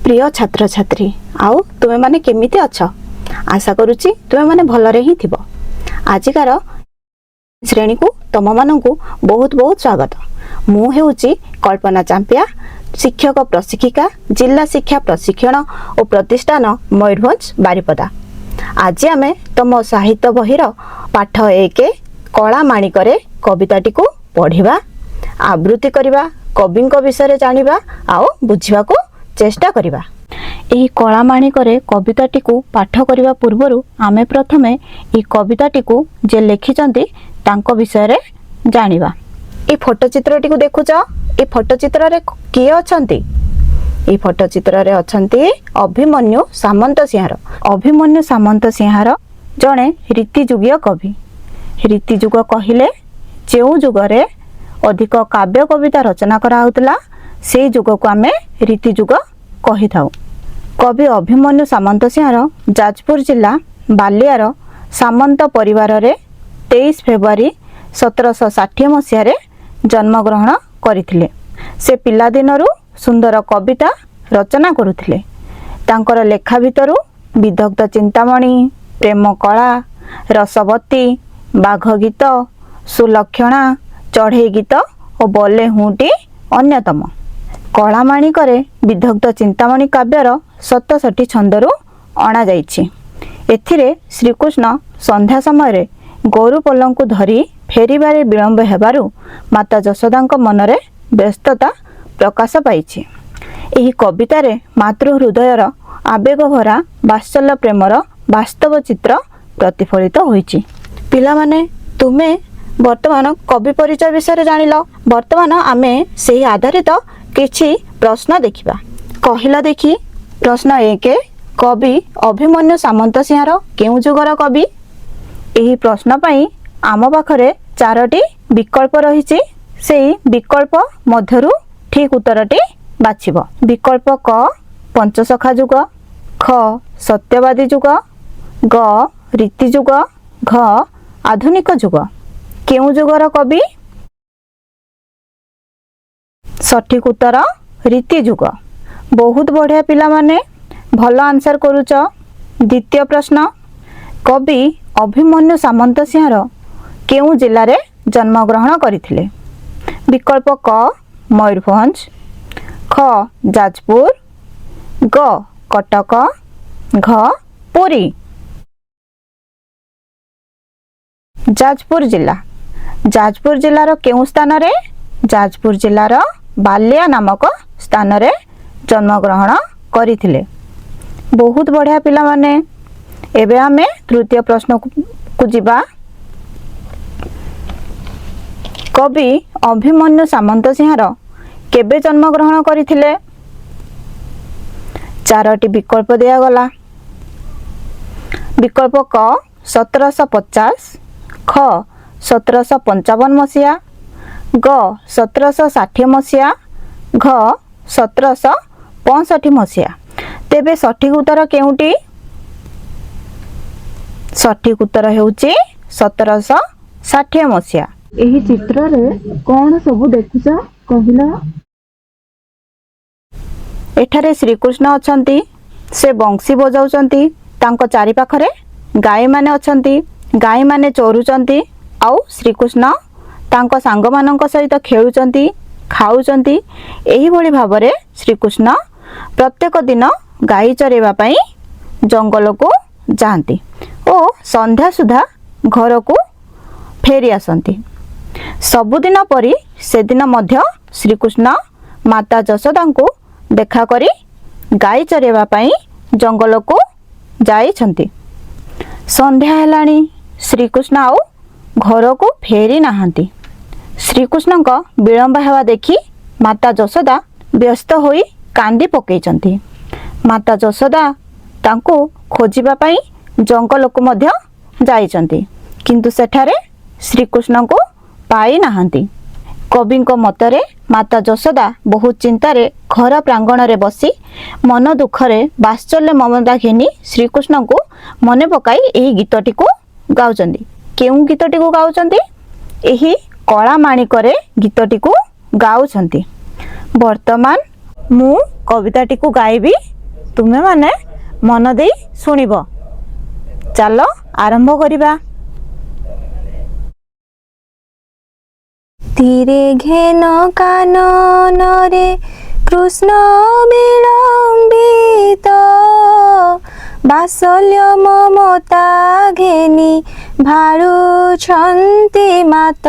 प्रिय छात्र छात्री आउ तुमे माने केमिति अछ आशा करूची तुमे माने भलरे ही थिबो। आजिकार श्रेणी को तम माननकु बहुत बहुत स्वागत। मु हेउची कल्पना चांपिया, शिक्षक प्रशिक्षिका, जिला शिक्षा प्रशिक्षण और प्रतिष्ठान मयूरभंज बारिपदा। आज आमे तम साहित्य बहिर पाठ 1 कला माणिकरे कविताटी को पढ़िबा, आवृत्ति करिबा, कविंक विषय जानिबा आउ बुझिबा को चेष्टा करिबा। एही कला माणिकरे कविताटी को पाठ करिबा पूर्वरु आमे प्रथमे ई कविताटी को जे लेखिचंती तांको विषय रे जानिबा। ए फोटो चित्रटी को देखुच, ए फोटो चित्र रे किए अछंती? ए फोटो चित्र रे अछंती अभिमन्यु सामंत सिंहार। अभिमन्यु सामंत सिंहार जणे रीतिजुगीय कवि। रीतिजुग कहिले जेउ जुगरे अधिक काव्य कविता रचना करा होतला से जुग को आमे रीतिजुग कहि थाउ। कवि अभिमन्यु सामंत सिंहार जाजपुर जिला बालियार सामंत परिवार रे 23 फेब्रुआरी 1760 मसीह रे जन्म ग्रहण करिथिले। से पिला दिनरु सुंदर कविता रचना करुथिले। तांकर लेखा भितरु विदग्ध चिंतामणि, प्रेम कला, रसवती, बाघ गीत, सुलक्षणा, चढ़ई गीत और बले हुटी अन्यतम। कला माणिकरे विदग्ध चिंतामणि काव्यर 67 छंदरु अणा जाइछि। एथिरे श्रीकृष्ण संध्या समय गोरु पलंकु धरी फेरिबारे विलंब हेबारु माता जशोदांक मनरे व्यस्तता प्रकाश पाइछि। एही कवितारे मातृ हृदयर आवेग भरा वात्सल्य प्रेमर वास्तव चित्र प्रतिफलित होइछि। पिला माने तुमे वर्तमान कवि परिचय विषय जानिल। वर्तमान आमे सेही आधारित किछि प्रश्न देखिबा। कहिला देखि प्रश्न 1 कवि अभिमन्यु सामंत सिंहार केउ जुगर कवि? एही प्रश्न पई आम पाखरे 4टी विकल्प रहिछि। सेही विकल्प मध्यरु ठीक उत्तरटी बाछिबो। विकल्प क पंचसखा जुग, ख सत्यवादी जुग, ग रीति जुग, घ आधुनिक जुग। केउ जुगर कवि? सठिक उत्तर रीति जुग। बहुत बढ़िया पिला माने भल आंसर करूच। द्वितीय प्रश्न कवि अभिमन्यु सामंत सिंहार केउ जिल्ला रे जन्म ग्रहण करिथिले? विकल्प क मयूरभंज, ख जाजपुर, ग कटक, घ पुरी। जाजपुर जिला। जाजपुर जिलार केउ स्थान रे? जाजपुर जिलार बालिया नामक स्थान रे जन्म ग्रहण करिथिले। बहुत बढ़िया पिला माने। एबे आमे तृतीय प्रश्न को जिबा। कवि अभिमन्यु सामंत सिंहार केबे जन्म ग्रहण करिथिले? 4टी विकल्प दिया गला। विकल्प क 1750, ख 1755 मसीहा, ग 1760 मसीहा, घ 1765 मसीहा। तेबे सठिक उत्तर केउटी? सठिक उत्तर हेउची 1760 मसीहा। एही चित्र रे कोन सब देखुछ कहिला? एठारे श्रीकृष्ण अछंती। से बंशी बजाउचंती। तांको चारि पाखरे गाय माने अछंती। गाय माने चोरुचंती। आउ श्रीकृष्ण तांको सांग मानक सहित खेलुचंती, खाउचंती। एही भली भाबरे श्रीकृष्ण प्रत्येक दिन गाई चरेबा पई जंगल को जांती ओ संध्या सुधा घर को फेरी आसंती। सबुदिन परी से दिन मध्य श्रीकृष्ण माता जशोदा को देखा करी गाई चरेबा पई जंगल को जाइछंती। संध्या हेलाणी, श्रीकृष्ण आउ घर को फेरी नाहांती। श्रीकृष्ण का विलंब हेवा देखी माता जशोदा व्यस्त होई कांदी पकेइचंती। माता जशोदा तांको खोजिबा पई जंगल को मध्य जाइचंती, किंतु सेठारे श्रीकृष्ण को पाई नाहांती। कवि मतरे माता जशोदा बहुत चिंतारे घर प्रांगण रे बसी मन दुखरे वात्सल्य ममता घिनी श्रीकृष्ण को मने पकाई एही गीतटी को गाउचंती। केउ गीतटी को गाउचंती? एही कला माणिकरे गीतटी को गाउचंती। वर्तमान मु कविताटी को गाइबी ତୁମେ ମାନେ ମନ ଦେଇ ଶୁଣିବ। ଚାଲ ଆରମ୍ଭ କରିବା। ଧୀରେ ଘେନ କାନନରେ କୃଷ୍ଣ ବିଳମ୍ବିତ, ବାତ୍ସଲ୍ୟ ମମତା ଘେନି ଭାଳୁଛନ୍ତି ମାତ,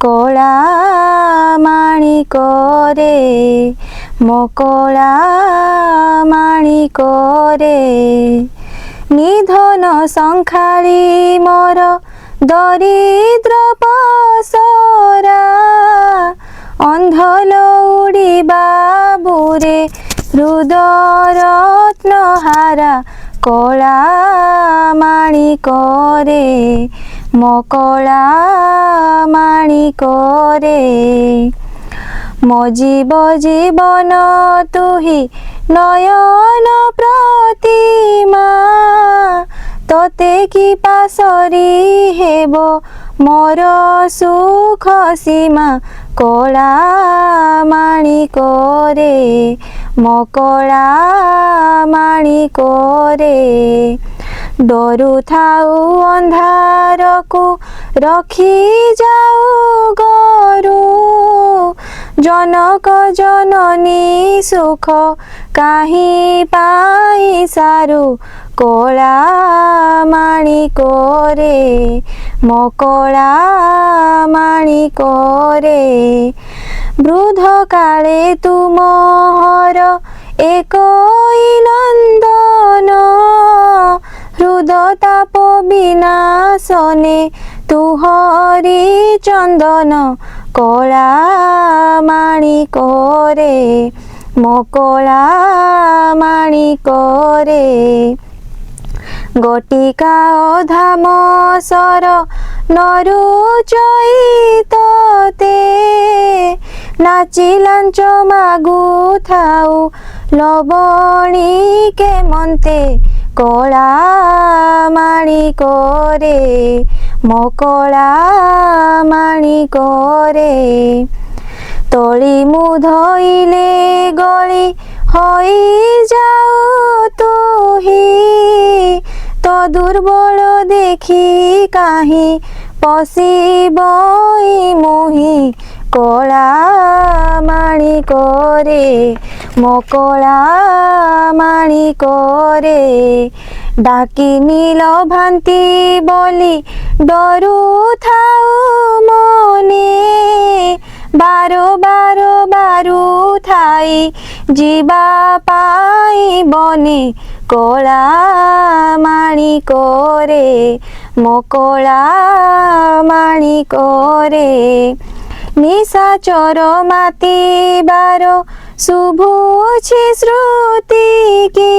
କଳା ମାଣିକରେ ମୋ କଳା ମାଣିକରେ। ନିଧନ ସଂଖାଳି ମୋର ଦରିଦ୍ର ପସରା, ଅନ୍ଧ ଲଉଡ଼ି ବାବୁରେ ହୃଦରତ୍ନହାରା, କଳା ମାଣିକରେ ମୋ କଳା ମାଣିକରେ। ମୋ ଜୀବ ଜୀବନ ତୁହି ନୟନ ପ୍ରତିମା, ତତେ କି ପାଶରି ହେବ ମୋର ସୁଖ ସୀମା, କଳା ମାଣିକରେ ମୋ କଳା ମାଣିକରେ। ଡରୁଥାଉ ଅନ୍ଧାରକୁ ରଖି ଯାଉ ଗରୁ, ଜନକ ଜନନୀ ସୁଖ କାହିଁ ପାଇ ସାରୁ, କଳା ମାଣିକରେ ମୋ କଳା ମାଣିକରେ। ବୃଦ୍ଧ କାଳେ ତୁମର ଏକଇ ନନ୍ଦନ, ହୃଦ ତାପ ବିନାଶନେ ତୁହରି ଚନ୍ଦନ, କଳା ମାଣିକରେ ମୋ କଳା ମାଣିକରେ। ଗୋଟିକା ଅଧାମ ସର ନରୁ ଚଇତତେ, ନାଚି ଲାଞ୍ଚ ମାଗୁଥାଉ ଲବଣୀକେ ମନ୍ତେ, କଳା ମାଣିକରେ ମୋ କଳା ମାଣିକରେ। ତଳି ମୁଁ ଧଇଲେ ଗଳି ହୋଇ ଯାଉ ତୁହି, ତ ଦୁର୍ବଳ ଦେଖି କାହିଁ ପଶିବଇ ମୁହିଁ, କଳା ମାଣିକରେ ମୋ କଳା ମାଣିକରେ। ଡାକି ନୀଳ ଭାନ୍ତି ବୋଲି ଡରୁଥାଉ ମନେ, ବାର ବାର ବାରୁଥାଇ ଯିବା ପାଇଁ ବନେ, କଳା ମାଣିକରେ ମୋ କଳା ମାଣିକରେ। ନିଶାଚର ମାତିବାର ଶୁଭୁଛି ଶ୍ରୁତି କି,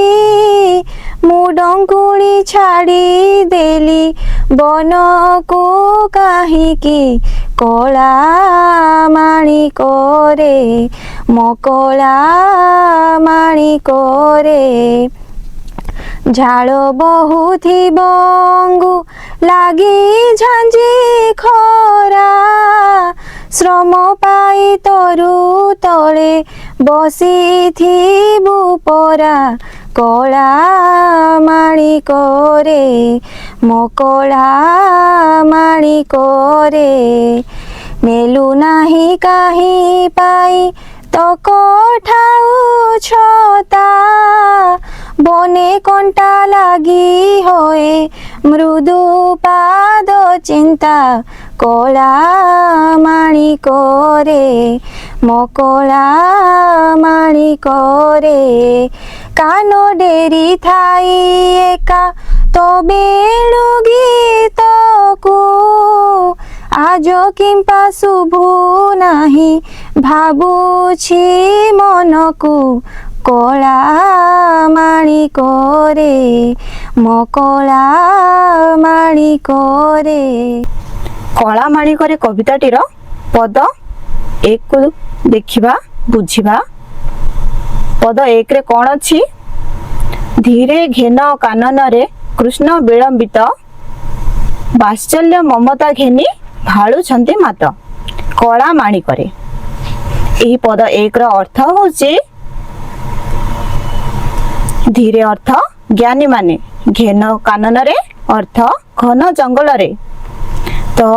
ମୁଁ ଡଙ୍କୁଳି ଛାଡ଼ି ଦେଲି ବନକୁ କାହିଁକି, କଳା ମାଣିକରେ ମୋ କଳା ମାଣିକରେ। ଝାଳ ବହୁଥିବ ଅଙ୍ଗୁ ଲାଗି ଝାଞ୍ଜି ଖରା, ଶ୍ରମ ପାଇ ତରୁ ତଳେ ବସିଥିବୁ ପରା, କଳା ମାଣିକରେ ମୋ କଳା ମାଣିକରେ। ନେଲୁ ନାହିଁ କାହିଁ ପାଇ ତକ ଠାଉ ଛତା, ବନେ କଣ୍ଟା ଲାଗି ହୋଏ ମୃଦୁ ପାଦ ଚିନ୍ତା, କଳା ମାଣିକରେ ମୋ କଳା ମାଣିକରେ। କାନ ଡେରି ଥାଇ ଏକା ତ ବେଣୁ ଗୀତକୁ, ଆଜ କିମ୍ପା ଶୁଭୁ ନାହିଁ ଭାବୁଛି ମନକୁ, କଳା ମାଣିକରେ ମୋ କଳା ମାଣିକରେ। କଳା ମାଣିକରେ କବିତାଟିର ପଦ ଏକକୁ ଦେଖିବା ବୁଝିବା। ପଦ ଏକରେ କ'ଣ ଅଛି? ଧୀରେ ଘେନ କାନନରେ କୃଷ୍ଣ ବିଳମ୍ବିତ, ବାତ୍ସଲ୍ୟ ମମତା ଘେନି ଭାଳୁଛନ୍ତି ମାତ, କଳା ମାଣିକରେ। ଏହି ପଦ ଏକର ଅର୍ଥ ହେଉଛି धीरे अर्थ ज्ञानी माने, घेन कानन रे अर्थ घन जंगल रे। तो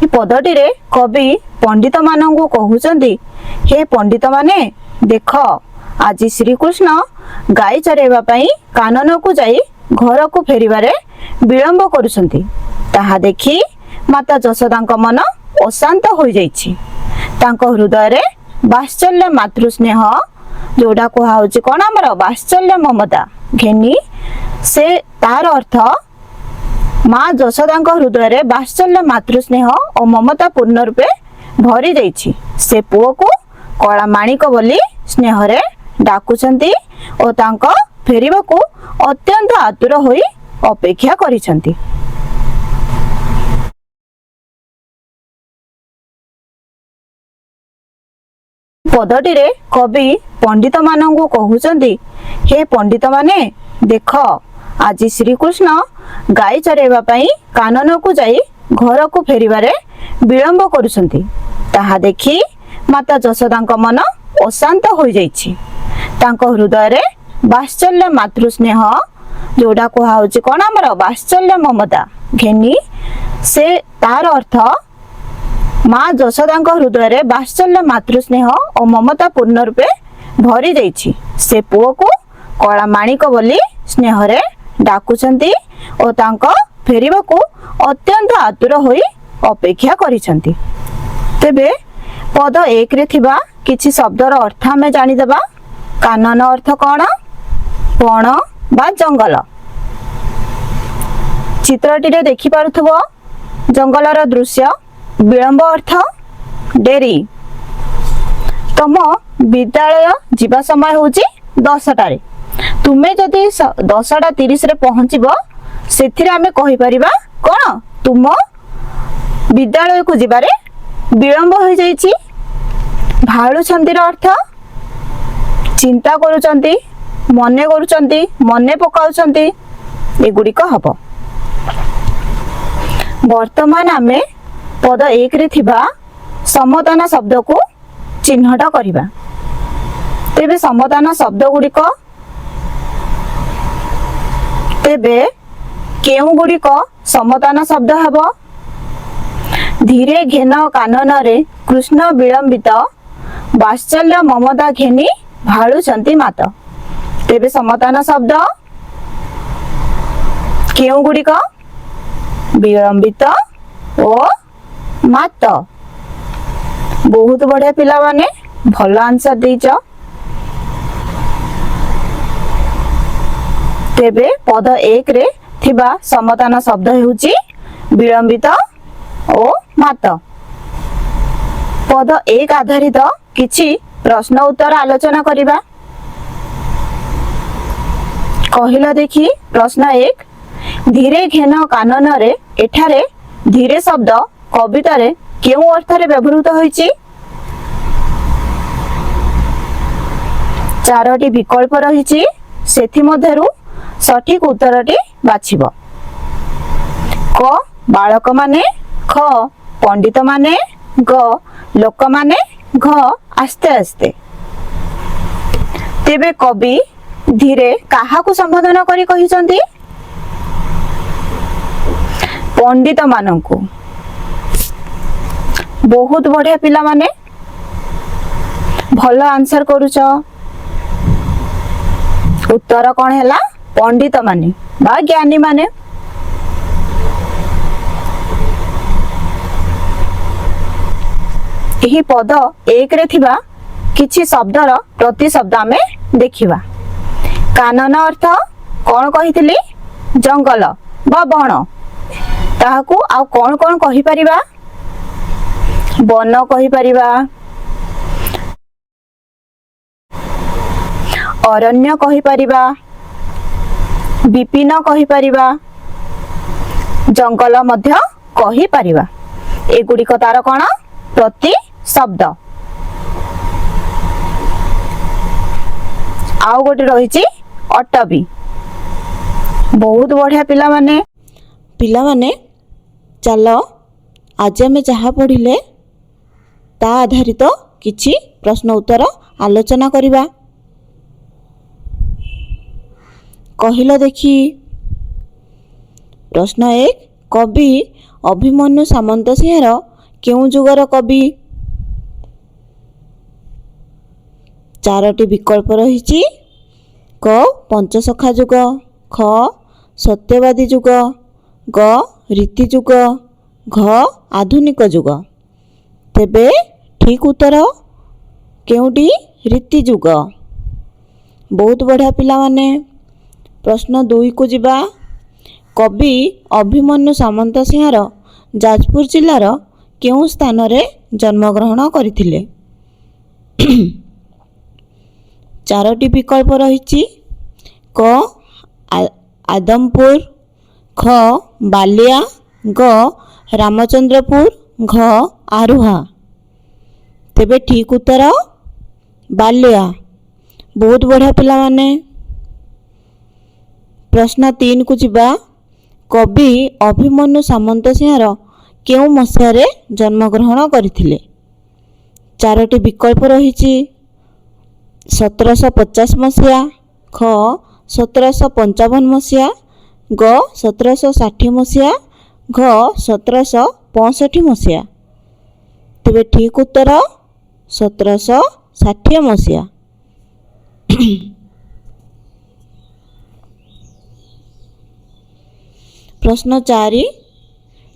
ये पदटी रे कवि पंडित मानंकु कहउचंदी, हे पंडित माने देख आज श्रीकृष्ण गाई चरेवा पई कानन को जाई घर को फेरिबारे विलंब करुछंती। ताहा देखि माता जशोदांक मन अशांत हो जाइछि। तांक हृदय रे वात्सल्य मातृ स्नेह जोड़ा कहा होछि कोन हमर वात्सल्य ममता घेनी से तार अर्थ माँ जशोदांक हृदय रे वात्सल्य मातृ स्नेह और ममता पूर्ण रूपे भरी जाइछि। से पुओ को कला माणिक बोली स्नेह रे डाकुछंती और तांक फेरिबा को अत्यंत आतुर होई अपेक्षा करिछंती। पदटी रे कवि पंडित मानंकु कहउचंदी, हे पंडित माने देख आज श्रीकृष्ण गाई चरेवा पई कानन को जाई घर को फेरिबारे विलंब करुछंती। ताहा देखि माता जशोदांक मन अशांत हो जाइछि। तांक हृदय रे वात्सल्य मातृ स्नेह जोड़ा कहा होछि कोन हमर वात्सल्य ममता घेनी से तार अर्थ माँ जशोदांक हृदय रे वात्सल्य मातृ स्नेह और ममता पूर्ण रूपे भरी जाइछि। से पुओ को कला माणिक बोली स्नेह रे डाकुछंती और तांक फेरिबा को अत्यंत आतुर होई अपेक्षा करिछंती। तेबे पद एक रे थिबा किछि शब्दर अर्थ हमें जानि देबा। कानन अर्थ कोन? बण बा जंगल। चित्रटी रे देखि पारुथबो जंगलर दृश्य। विलंब अर्थ डेरी। तम विद्यालय जीवा समय होची 10टा रे। तुमे जदि 10:30 रे पहुँचीबो सेथिरे आमे कहि परिबा कोन तुम विद्यालय को जिबारे विलंब हो जाइछि। भाळु छंतीर अर्थ चिंता करूचंती, मने करूचंती, मने पकाउचंती एगुडी को हबो। वर्तमान आमे पद एक रे थिबा समदान शब्द को चिन्हट करिबा। तेबे समदान शब्द गुड़िक तेबे केउ गुड़िक समदान शब्द हबो। धीरे घेन कानन रे कृष्ण विलंबित वात्सल्य ममता घेनी भाळुचंती मात। तेबे समदान शब्द केउ गुड़िक विलंबित ओ मात। बहुत बढ़िया पिला माने भल आंसर देइच। तेबे पद एक रे थिबा समदान शब्द हेउची विलंबित ओ मात। पद एक आधारित किछि प्रश्न उत्तर आलोचना करिबा। कहिला देखि प्रश्न एक, धीरे घेन कानन रे एठारे धीरे शब्द कविता रे केउ अर्थ रे व्यवहृत होईची? चारोटी विकल्प रहिची, सेथि मध्यरु सठिक उत्तरटी बाछिबो। क बालक माने, ख पंडित माने, ग लोक माने, घ आस्ते आस्ते। तेबे कवि धीरे काहाकु संबोधन करी कहिसंती? पंडित मानंकु। बहुत बढ़िया पिला माने भल आंसर करूच। उत्तर कौन हैला? पंडित माने बा ज्ञानी माने। एही पद एक रे थिबा किछि शब्दर प्रतिशब्द आमे देखिबा। कानन अर्थ कौन कहिथिली? जंगल बा बण। ताहाकू आ कौन कौन कहि परिबा? वन कहि परिबा, अरण्य कहि परिबा, विपिन कहि परिबा, जंगल मध्य कहि परिबा। एगुडी को तार कोन? प्रति शब्द। आउ गोटे रहिछि अटबी। बहुत बढ़िया पिला माने चलो आज आमे जहा पढ़िले ता आधारित किछि प्रश्न उत्तर आलोचना करिबा। କହିଲ ଦେଖି। ପ୍ରଶ୍ନ 1 କବି ଅଭିମନ୍ୟୁ ସାମନ୍ତସିଂହାର କେଉଁ ଯୁଗର କବି? 4ଟି ବିକଳ୍ପ ରହିଛି। କ ପଞ୍ଚସଖା ଯୁଗ, ଖ ସତ୍ୟବାଦୀ ଯୁଗ, ଗ ରୀତି ଯୁଗ, ଘ ଆଧୁନିକ ଯୁଗ। ତେବେ ଠିକ୍ ଉତ୍ତର କେଉଁଟି? ରୀତି ଯୁଗ। ବହୁତ ବଢ଼ିଆ ପିଲାମାନେ। ପ୍ରଶ୍ନ 2କୁ ଯିବା। କବି ଅଭିମନ୍ୟୁ ସାମନ୍ତସିଂହାର ଯାଜପୁର ଜିଲ୍ଲାର କେଉଁ ସ୍ଥାନରେ ଜନ୍ମଗ୍ରହଣ କରିଥିଲେ? 4ଟି ବିକଳ୍ପ ରହିଛି। କ ଆଦମପୁର, ଖ ବାଲିଆ, ଗ ରାମଚନ୍ଦ୍ରପୁର, ଘ ଆରୁହା। ତେବେ ଠିକ୍ ଉତ୍ତର ବାଲିଆ। ବହୁତ ବଢ଼ିଆ ପିଲାମାନେ। ପ୍ରଶ୍ନ 3କୁ ଯିବା। କବି ଅଭିମନ୍ୟୁ ସାମନ୍ତସିଂହାର କେଉଁ ମସିହାରେ ଜନ୍ମଗ୍ରହଣ କରିଥିଲେ? 4ଟି ବିକଳ୍ପ ରହିଛି। 1750 ମସିହା, ଖ 1755 ମସିହା, ଗ 1760 ମସିହା, ଘ 1765 ମସିହା। ତେବେ ଠିକ୍ ଉତ୍ତର 1760 ମସିହା। ପ୍ରଶ୍ନ 4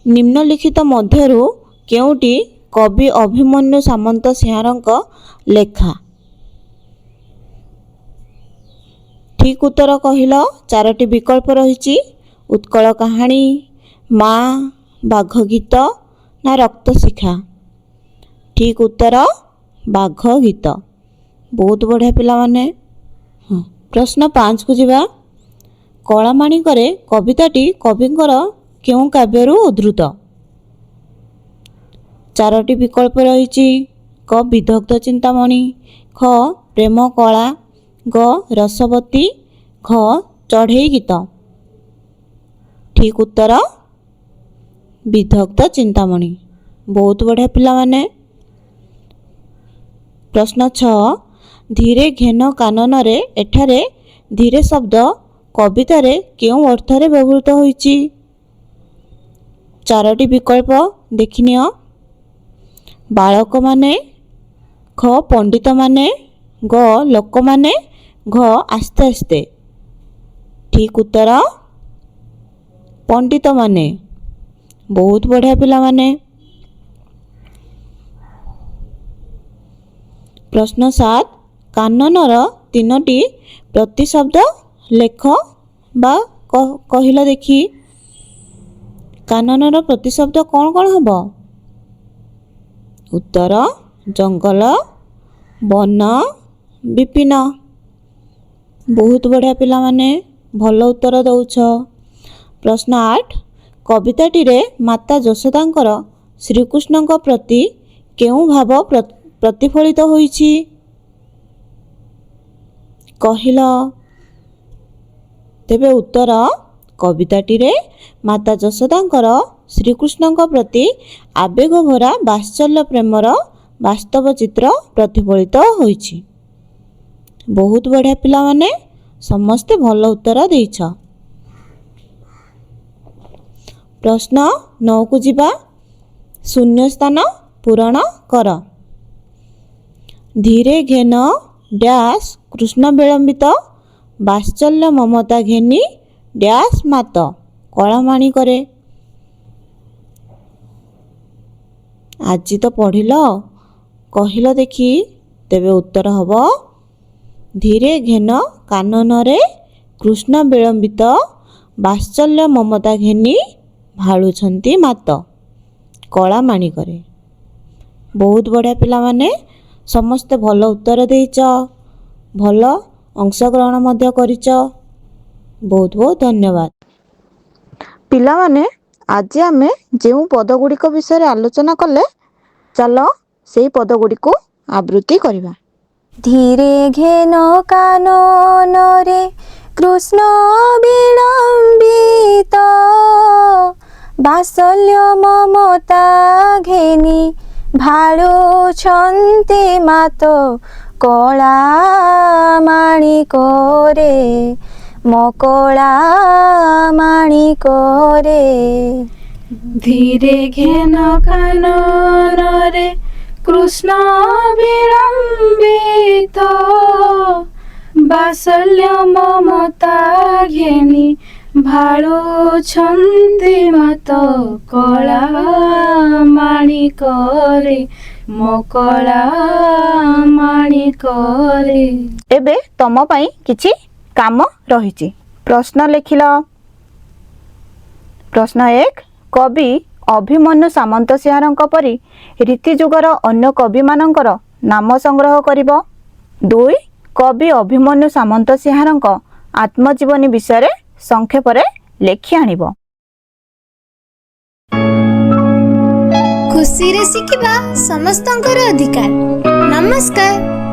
ନିମ୍ନଲିଖିତ ମଧ୍ୟରୁ କେଉଁଟି କବି ଅଭିମନ୍ୟୁ ସାମନ୍ତସିଂହାରଙ୍କ ଲେଖା? ଠିକ୍ ଉତ୍ତର କହିଲ। 4ଟି ବିକଳ୍ପ ରହିଛି। ଉତ୍କଳ କାହାଣୀ, ମା, ବାଘ ଗୀତ ନା ରକ୍ତଶିଖା। ଠିକ୍ ଉତ୍ତର ବାଘ ଗୀତ। ବହୁତ ବଢ଼ିଆ ପିଲାମାନେ। ପ୍ରଶ୍ନ 5କୁ ଯିବା। କଳାମାଣିକରେ କବିତାଟି କବିଙ୍କର କେଉଁ କାବ୍ୟରୁ ଉଦ୍ଧୃତ? 4ଟି ବିକଳ୍ପ ରହିଛି। କ ବିଦଗ୍ଧ ଚିନ୍ତାମଣି, ଖ ପ୍ରେମ କଳା, ଗ ରସବତୀ, ଘ ଚଢ଼େଇ ଗୀତ। ଠିକ୍ ଉତ୍ତର ବିଦଗ୍ଧ ଚିନ୍ତାମଣି। ବହୁତ ବଢ଼ିଆ ପିଲାମାନେ। ପ୍ରଶ୍ନ 6 ଧୀରେ ଘେନ କାନନରେ ଏଠାରେ ଧୀରେ ଶବ୍ଦ କବିତାରେ କେଉଁ ଅର୍ଥରେ ବ୍ୟବହୃତ ହୋଇଛି? 4ଟି ବିକଳ୍ପ ଦେଖିନିଅ। ବାଳକମାନେ, ଖ ପଣ୍ଡିତମାନେ, ଗ ଲୋକମାନେ, ଘ ଆସ୍ତେ ଆସ୍ତେ। ଠିକ୍ ଉତ୍ତର ପଣ୍ଡିତମାନେ। ବହୁତ ବଢ଼ିଆ ପିଲାମାନେ। ପ୍ରଶ୍ନ 7 କାନନର 3ଟି ପ୍ରତିଶବ୍ଦ ଲେଖ ବା କହିଲ ଦେଖି। କାନନର ପ୍ରତିଶବ୍ଦ କ'ଣ କ'ଣ ହେବ? ଉତ୍ତର ଜଙ୍ଗଲ, ବନ, ବିପିନ। ବହୁତ ବଢ଼ିଆ ପିଲାମାନେ। ଭଲ ଉତ୍ତର ଦେଉଛ। ପ୍ରଶ୍ନ 8 କବିତାଟିରେ ମାତା ଯଶୋଦାଙ୍କର ଶ୍ରୀକୃଷ୍ଣଙ୍କ ପ୍ରତି କେଉଁ ଭାବ ପ୍ରତିଫଳିତ ହୋଇଛି? କହିଲ। ତେବେ ଉତ୍ତର କବିତାଟିରେ ମାତା ଯଶୋଦାଙ୍କର ଶ୍ରୀକୃଷ୍ଣଙ୍କ ପ୍ରତି ଆବେଗ ଭରା ବାତ୍ସଲ୍ୟ ପ୍ରେମର ବାସ୍ତବ ଚିତ୍ର ପ୍ରତିଫଳିତ ହୋଇଛି। ବହୁତ ବଢ଼ିଆ ପିଲାମାନେ। ସମସ୍ତେ ଭଲ ଉତ୍ତର ଦେଇଛ। ପ୍ରଶ୍ନ 9କୁ ଯିବା। ଶୂନ୍ୟସ୍ଥାନ ପୂରଣ କର। ଧୀରେ ଘେନ ଡ୍ୟାସ୍ କୃଷ୍ଣ ବିଳମ୍ବିତ ବାତ୍ସଲ୍ୟ ମମତା ଘେନି ଡ୍ୟାସ୍ ମାତ କଳାମାଣିକରେ। ଆଜି ତ ପଢ଼ିଲ, କହିଲ ଦେଖି। ତେବେ ଉତ୍ତର ହେବ ଧୀରେ ଘେନ କାନନରେ କୃଷ୍ଣ ବିଳମ୍ବିତ ବାତ୍ସଲ୍ୟ ମମତା ଘେନି ଭାଳୁଛନ୍ତି ମାତ କଳାମାଣିକରେ। ବହୁତ ବଢ଼ିଆ ପିଲାମାନେ। ସମସ୍ତେ ଭଲ ଉତ୍ତର ଦେଇଛ। ଭଲ ଅଂଶଗ୍ରହଣ ମଧ୍ୟ କରିଛ। ବହୁତ ବହୁତ ଧନ୍ୟବାଦ। ପିଲାମାନେ ଆଜି ଆମେ ଯେଉଁ ପଦଗୁଡ଼ିକ ବିଷୟରେ ଆଲୋଚନା କଲେ, ଚାଲ ସେହି ପଦଗୁଡ଼ିକୁ ଆବୃତ୍ତି କରିବା। ଧୀରେ ଘେନ କାନନରେ କୃଷ୍ଣ ବିଳମ୍ବିତ ବାତ୍ସଲ୍ୟ ମମତା ଘେନି ଭାଳୁଛନ୍ତି ମାତ କଳାମାଣିକରେ। ମୋ କଳା ମାଣିକରେ। ଧୀରେ ଘେନ କାନନରେ କୃଷ୍ଣ ବିଳମ୍ବିତ, ବାତ୍ସଲ୍ୟ ମମତା ଘେନି ଭାଳୁଛନ୍ତି ମାତ। କଳା ମାଣିକରେ ମୋ କଳା ମାଣିକରେ। ଏବେ ତମ ପାଇଁ କିଛି କାମ ରହିଛି। ପ୍ରଶ୍ନ ଲେଖିଲ। ପ୍ରଶ୍ନ 1, କବି ଅଭିମନ୍ୟୁ ସାମନ୍ତସିଂହାରଙ୍କ ପରି ରୀତିଯୁଗର ଅନ୍ୟ କବିମାନଙ୍କର ନାମ ସଂଗ୍ରହ କରିବ। 2, କବି ଅଭିମନ୍ୟୁ ସାମନ୍ତସିଂହାରଙ୍କ ଆତ୍ମଜୀବନୀ ବିଷୟରେ ସଂକ୍ଷେପରେ ଲେଖି ଆଣିବ। ଖୁସିରେ ଶିଖିବା ସମସ୍ତଙ୍କର ଅଧିକାର। ନମସ୍କାର।